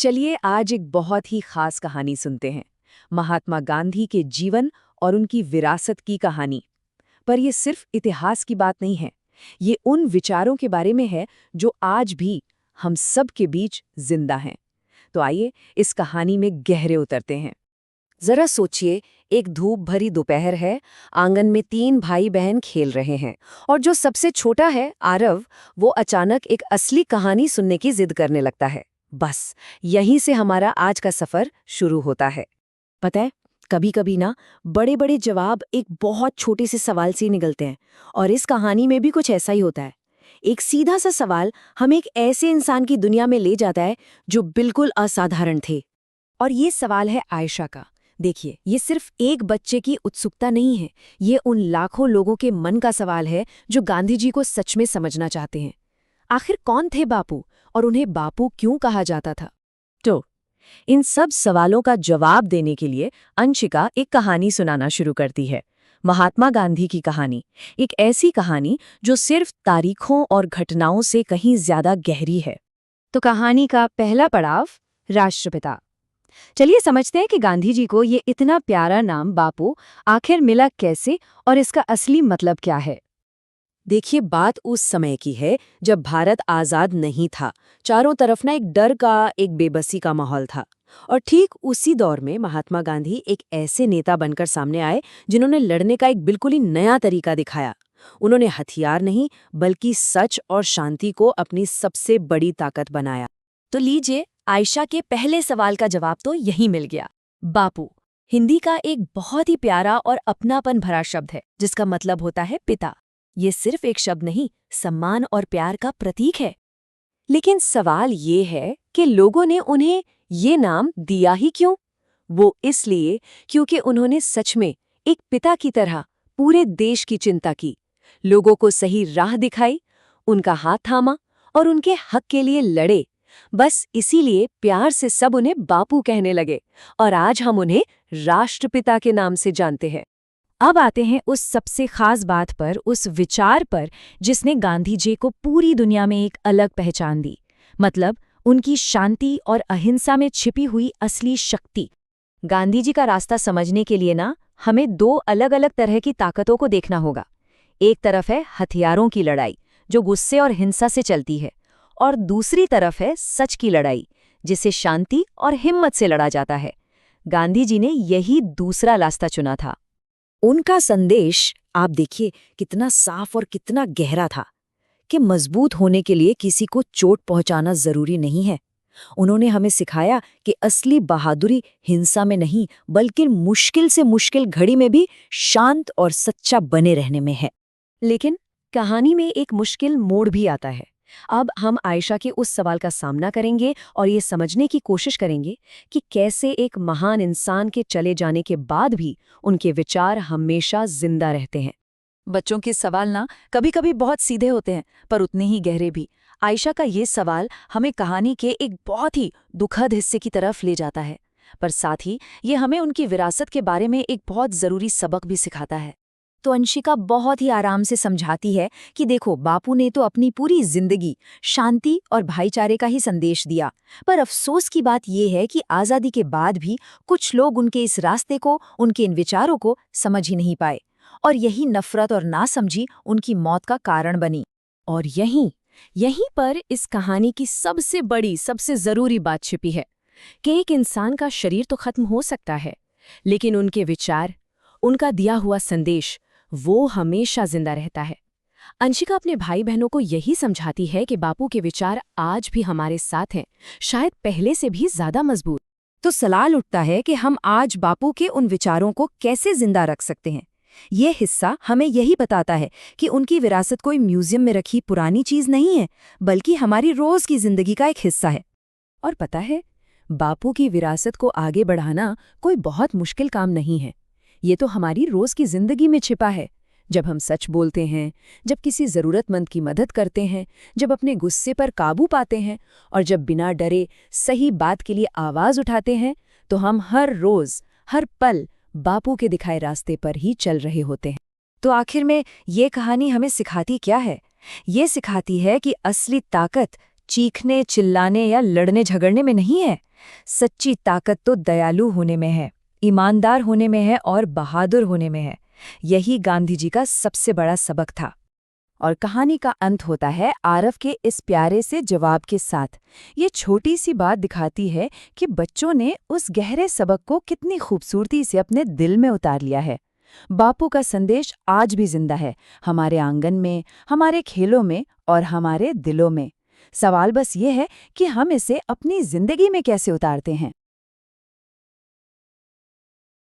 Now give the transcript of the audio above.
चलिए आज एक बहुत ही खास कहानी सुनते हैं। महात्मा गांधी के जीवन और उनकी विरासत की कहानी। पर यह सिर्फ इतिहास की बात नहीं है। ये उन विचारों के बारे में है जो आज भी हम सब के बीच जिंदा हैं। तो आइए इस कहानी में गहरे उतरते हैं। जरा सोचिए, एक धूप भरी दोपहर है। आंगन में 3 भाई बहन खेल रहे हैं और जो सबसे छोटा है आरव, वो अचानक एक असली कहानी सुनने की जिद करने लगता है। बस यहीं से हमारा आज का सफर शुरू होता है। पता है, कभी कभी ना बड़े बड़े जवाब एक बहुत छोटे से सवाल से ही निकलते हैं, और इस कहानी में भी कुछ ऐसा ही होता है। एक सीधा सा सवाल हमें एक ऐसे इंसान की दुनिया में ले जाता है जो बिल्कुल असाधारण थे। और ये सवाल है आयशा का। देखिए, ये सिर्फ एक बच्चे की उत्सुकता नहीं है, ये उन लाखों लोगों के मन का सवाल है जो गांधी जी को सच में समझना चाहते हैं। आखिर कौन थे बापू, और उन्हें बापू क्यों कहा जाता था? तो इन सब सवालों का जवाब देने के लिए अंशिका एक कहानी सुनाना शुरू करती है। महात्मा गांधी की कहानी, एक ऐसी कहानी जो सिर्फ तारीखों और घटनाओं से कहीं ज्यादा गहरी है। तो कहानी का पहला पड़ाव, राष्ट्रपिता। चलिए समझते हैं कि गांधी जी को ये इतना प्यारा नाम बापू आखिर मिला कैसे, और इसका असली मतलब क्या है। देखिए, बात उस समय की है जब भारत आज़ाद नहीं था। चारों तरफ ना एक डर का, एक बेबसी का माहौल था। और ठीक उसी दौर में महात्मा गांधी एक ऐसे नेता बनकर सामने आए जिन्होंने लड़ने का एक बिल्कुल ही नया तरीका दिखाया। उन्होंने हथियार नहीं, बल्कि सच और शांति को अपनी सबसे बड़ी ताकत बनाया। तो लीजिए, आयशा के पहले सवाल का जवाब तो यही मिल गया। बापू हिंदी का एक बहुत ही प्यारा और अपनापन भरा शब्द है, जिसका मतलब होता है पिता। ये सिर्फ एक शब्द नहीं, सम्मान और प्यार का प्रतीक है। लेकिन सवाल ये है कि लोगों ने उन्हें ये नाम दिया ही क्यों? वो इसलिए क्योंकि उन्होंने सच में एक पिता की तरह पूरे देश की चिंता की, लोगों को सही राह दिखाई, उनका हाथ थामा और उनके हक के लिए लड़े। बस इसीलिए प्यार से सब उन्हें बापू कहने लगे, और आज हम उन्हें राष्ट्रपिता के नाम से जानते हैं। अब आते हैं उस सबसे खास बात पर, उस विचार पर जिसने गांधी जी को पूरी दुनिया में एक अलग पहचान दी। मतलब उनकी शांति और अहिंसा में छिपी हुई असली शक्ति। गांधी जी का रास्ता समझने के लिए ना हमें 2 अलग अलग तरह की ताकतों को देखना होगा। एक तरफ है हथियारों की लड़ाई, जो गुस्से और हिंसा से चलती है, और दूसरी तरफ है सच की लड़ाई, जिसे शांति और हिम्मत से लड़ा जाता है। गांधी जी ने यही दूसरा रास्ता चुना था। उनका संदेश आप देखिए कितना साफ और कितना गहरा था कि मजबूत होने के लिए किसी को चोट पहुंचाना जरूरी नहीं है। उन्होंने हमें सिखाया कि असली बहादुरी हिंसा में नहीं, बल्कि मुश्किल से मुश्किल घड़ी में भी शांत और सच्चा बने रहने में है। लेकिन कहानी में एक मुश्किल मोड़ भी आता है। अब हम आयशा के उस सवाल का सामना करेंगे और ये समझने की कोशिश करेंगे कि कैसे एक महान इंसान के चले जाने के बाद भी उनके विचार हमेशा जिंदा रहते हैं। बच्चों के सवाल ना कभी कभी बहुत सीधे होते हैं, पर उतने ही गहरे भी। आयशा का ये सवाल हमें कहानी के एक बहुत ही दुखद हिस्से की तरफ ले जाता है, पर साथ ही ये हमें उनकी विरासत के बारे में एक बहुत जरूरी सबक भी सिखाता है। तो अंशिका बहुत ही आराम से समझाती है कि देखो, बापू ने तो अपनी पूरी जिंदगी शांति और भाईचारे का ही संदेश दिया, पर अफसोस की बात यह है कि आज़ादी के बाद भी कुछ लोग उनके इस रास्ते को, उनके इन विचारों को समझ ही नहीं पाए, और यही नफरत और नासमझी उनकी मौत का कारण बनी। और यहीं पर इस कहानी की सबसे बड़ी, सबसे जरूरी बात छिपी है कि एक इंसान का शरीर तो खत्म हो सकता है, लेकिन उनके विचार, उनका दिया हुआ संदेश, वो हमेशा जिंदा रहता है। अंशिका अपने भाई बहनों को यही समझाती है कि बापू के विचार आज भी हमारे साथ हैं, शायद पहले से भी ज्यादा मजबूत। तो सवाल उठता है कि हम आज बापू के उन विचारों को कैसे जिंदा रख सकते हैं। ये हिस्सा हमें यही बताता है कि उनकी विरासत कोई म्यूजियम में रखी पुरानी चीज नहीं है, बल्कि हमारी रोज की जिंदगी का एक हिस्सा है। और पता है, बापू की विरासत को आगे बढ़ाना कोई बहुत मुश्किल काम नहीं है। ये तो हमारी रोज की जिंदगी में छिपा है। जब हम सच बोलते हैं, जब किसी जरूरतमंद की मदद करते हैं, जब अपने गुस्से पर काबू पाते हैं, और जब बिना डरे सही बात के लिए आवाज उठाते हैं, तो हम हर रोज, हर पल बापू के दिखाए रास्ते पर ही चल रहे होते हैं। तो आखिर में ये कहानी हमें सिखाती क्या है? ये सिखाती है कि असली ताकत चीखने, चिल्लाने या लड़ने झगड़ने में नहीं है, सच्ची ताकत तो दयालु होने में है, ईमानदार होने में है और बहादुर होने में है। यही गांधी जी का सबसे बड़ा सबक था। और कहानी का अंत होता है आरव के इस प्यारे से जवाब के साथ। ये छोटी सी बात दिखाती है कि बच्चों ने उस गहरे सबक को कितनी खूबसूरती से अपने दिल में उतार लिया है। बापू का संदेश आज भी जिंदा है, हमारे आंगन में, हमारे खेलों में और हमारे दिलों में। सवाल बस ये है कि हम इसे अपनी जिंदगी में कैसे उतारते हैं।